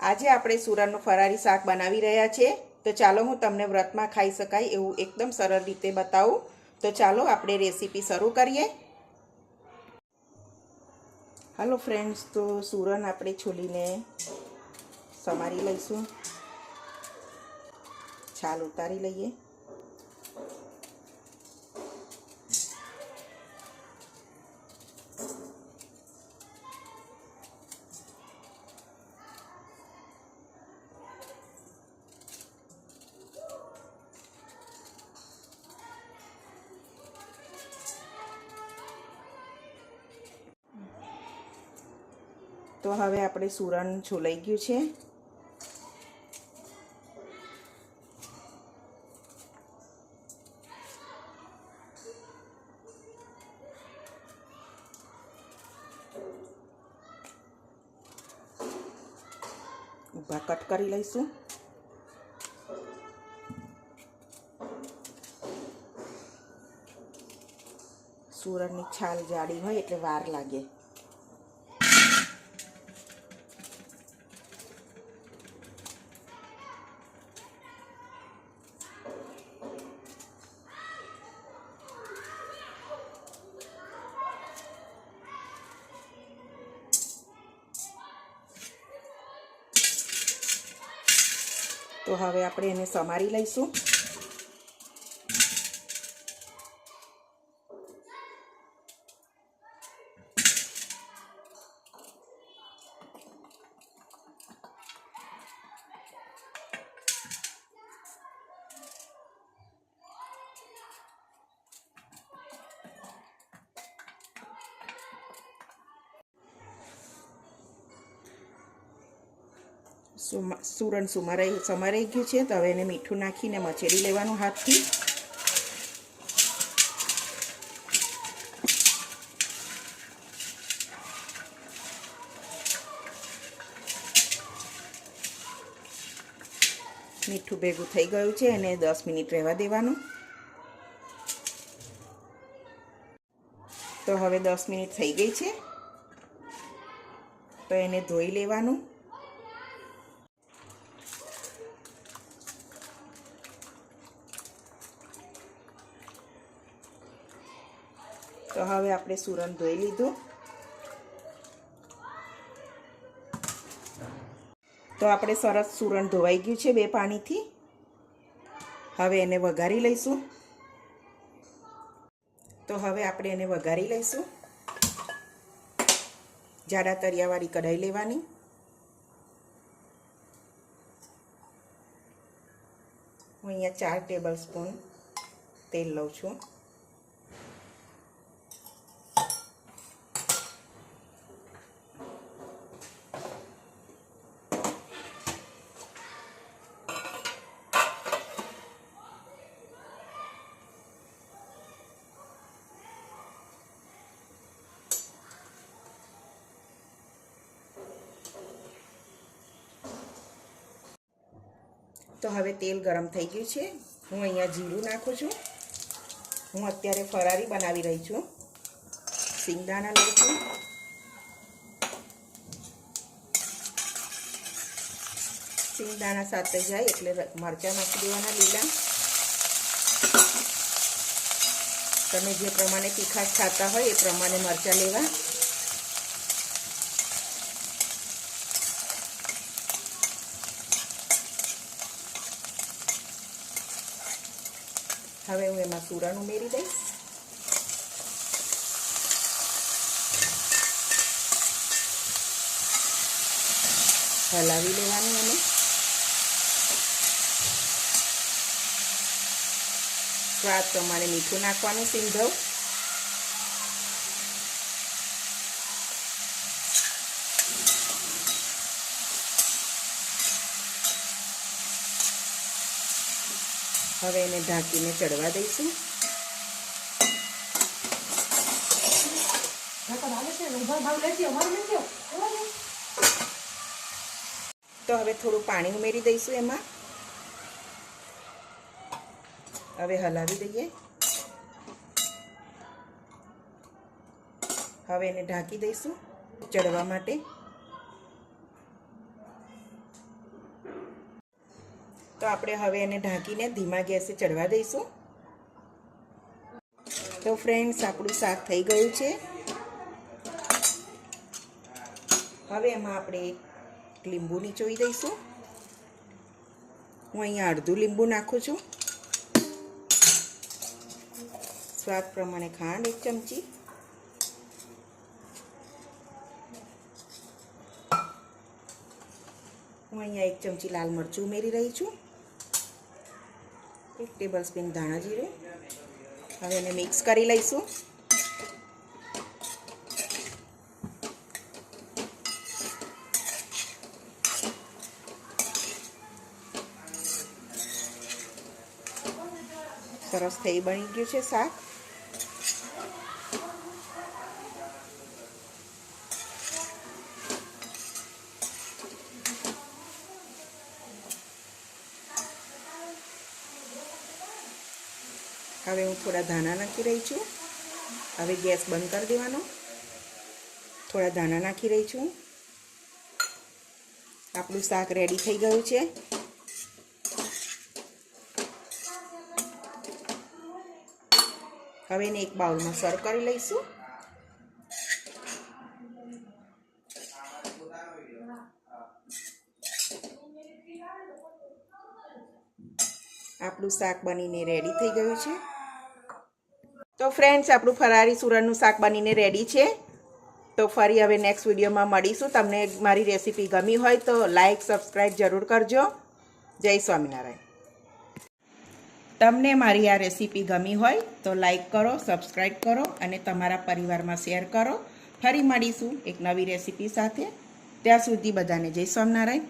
આજે આપણે સુરણનું ફરાળી શાક બનાવી રહ્યા છીએ। તો ચાલો હું તમને વ્રતમાં ખાઈ શકાય એવું એકદમ સરળ રીતે બતાવું। તો ચાલો આપણે રેસીપી શરૂ કરીએ। હાલો ફ્રેન્ડ્સ, તો સુરણ આપણે છોલીને સમારી લઈશું। છાલ ઉતારી લઈએ। તો હવે આપણે સુરણ છોલાઈ ગયું છે। ઊભા કટ કરી લઈશું। સુરણની છાલ જાડી હોય એટલે વાર લાગે। તો હવે આપણે એને સમારી લઈશું। સુરણ સમારાઈ ગયું છે। તો હવે એને મીઠું નાખીને મચેડી લેવાનું હાથથી। મીઠું ભેગું થઈ ગયું છે, એને 10 મિનિટ રહેવા દેવાનું। તો હવે 10 મિનિટ થઈ ગઈ છે, તો એને ધોઈ લેવાનું। તો હવે આપણે સુરણ ધોઈ લીધું। તો આપણે સરસ સુરણ ધોવાઈ ગયું છે 2 પાણીથી। હવે એને વઘારી લઈશું। તો હવે આપણે એને વઘારી લઈશું। જાડા તરિયાવાળી કઢાઈ લેવાની। હું અહીંયા 4 ટેબલ સ્પૂન તેલ લઉં છું। તો હવે તેલ ગરમ થઈ ગયું છે। હું અહીંયા જીરું નાખું છું। હું અત્યારે ફરાળી બનાવી રહી છું। સિંગદાણા લઉં છું। સિંગદાણા સાથે જાય એટલે મરચાં નાખી દેવાના લીલા। તમે જે પ્રમાણે તીખાશ ખાતા હોય એ પ્રમાણે મરચાં લેવા। હવે હું એમાં સુરણ ઉમેરી દઈશ। હલાવી લેવાનું એને। સ્વાદ પ્રમાણે મીઠું નાખવાનું સિંધવ। હવે એને ઢાંકીને ચડવા દઈશું। તો હવે થોડું પાણી ઉમેરી દઈશું એમાં। હવે હલાવી દઈએ। હવે એને ઢાંકી દઈશું ચડવા માટે। તો આપણે હવે એને ઢાંકીને ધીમા ગેસે ચડવા દઈશું. તો ફ્રેન્ડ્સ, આપણું શાક થઈ ગયું છે. હવે એમાં આપણે એક લીંબુ નીચોવી દઈશું. હું અહીંયા અડધું લીંબુ નાખું છું. સ્વાદ પ્રમાણે ખાંડ 1 ચમચી. હું અહીંયા 1 ચમચી લાલ મરચું ઉમેરી રહી છું. 1 ટેબલ સ્પૂન ધાણા જીરું. હવે એને મિક્સ કરી લઈશું. સરસ બની ગયું છે શાક. હવે હું થોડા ધાણા નાખી રહી છું. હવે ગેસ બંધ કરી દેવાનો. થોડા ધાણા નાખી રહી છું. આપણું શાક રેડી થઈ ગયું છે. હવે એને એક બાઉલમાં સર્વ કરી લઈશું. આપણું શાક બનીને રેડી થઈ ગયું છે. તો ફ્રેન્ડ્સ, આપણું ફરારી સુરણનું શાક બનીને રેડી છે. તો ફરી હવે નેક્સ્ટ વિડીયોમાં મળીશું. તમને મારી રેસીપી ગમી હોય તો લાઈક સબસ્ક્રાઈબ જરૂર કરજો. જય સ્વામિનારાયણ. તમને મારી આ રેસીપી ગમી હોય તો લાઈક કરો, સબસ્ક્રાઈબ કરો અને તમારા પરિવારમાં શેર કરો. ફરી મળીશું એક નવી રેસીપી સાથે. ત્યાં સુધી બધાને જય સ્વામિનારાયણ.